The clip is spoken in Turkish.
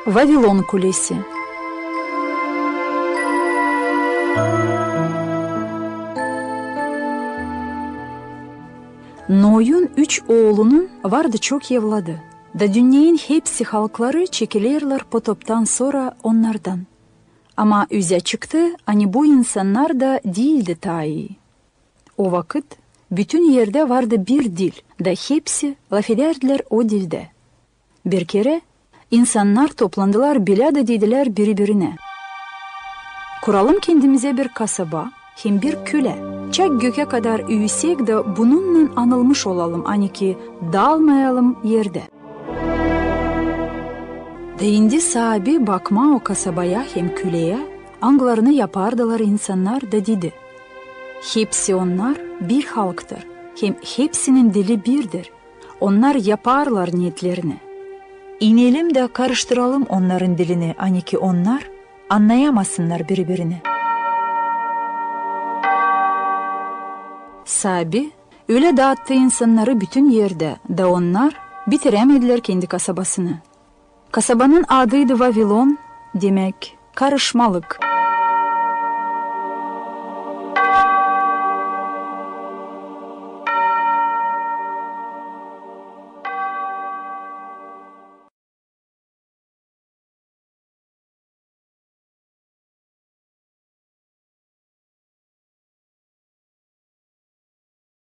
Vavilon Kulesi. Noy'un 3 oğlunun vardı çok evladı. Da dünyanın hepsi halkları çekilirler potoptan sonra onlardan. Ama üze çıktı, hani bu insanlar da değildi ta iyi. O vakit bütün yerde vardı bir dil, da hepsi laf ederdiler o dilde. Bir kere insanlar toplandılar, bilada dediler birbirine. Kuralım kendimize bir kasaba, hem bir küle. Çak göke kadar üyüsek de bununla anılmış olalım, hani ki dağılmayalım yerde. Deyindi sahibi bakma o kasabaya hem küleye, anglarını yapardılar insanlar da dedi. Hepsi onlar bir halktır, hem hepsinin dili birdir. Onlar yaparlar niyetlerini. İnelim de karıştıralım onların dilini, hani ki onlar anlayamasınlar birbirini. Sahibi öyle dağıttı insanları bütün yerde, da onlar bitiremediler kendi kasabasını. Kasabanın adıydı Vavilon, demek karışmalık.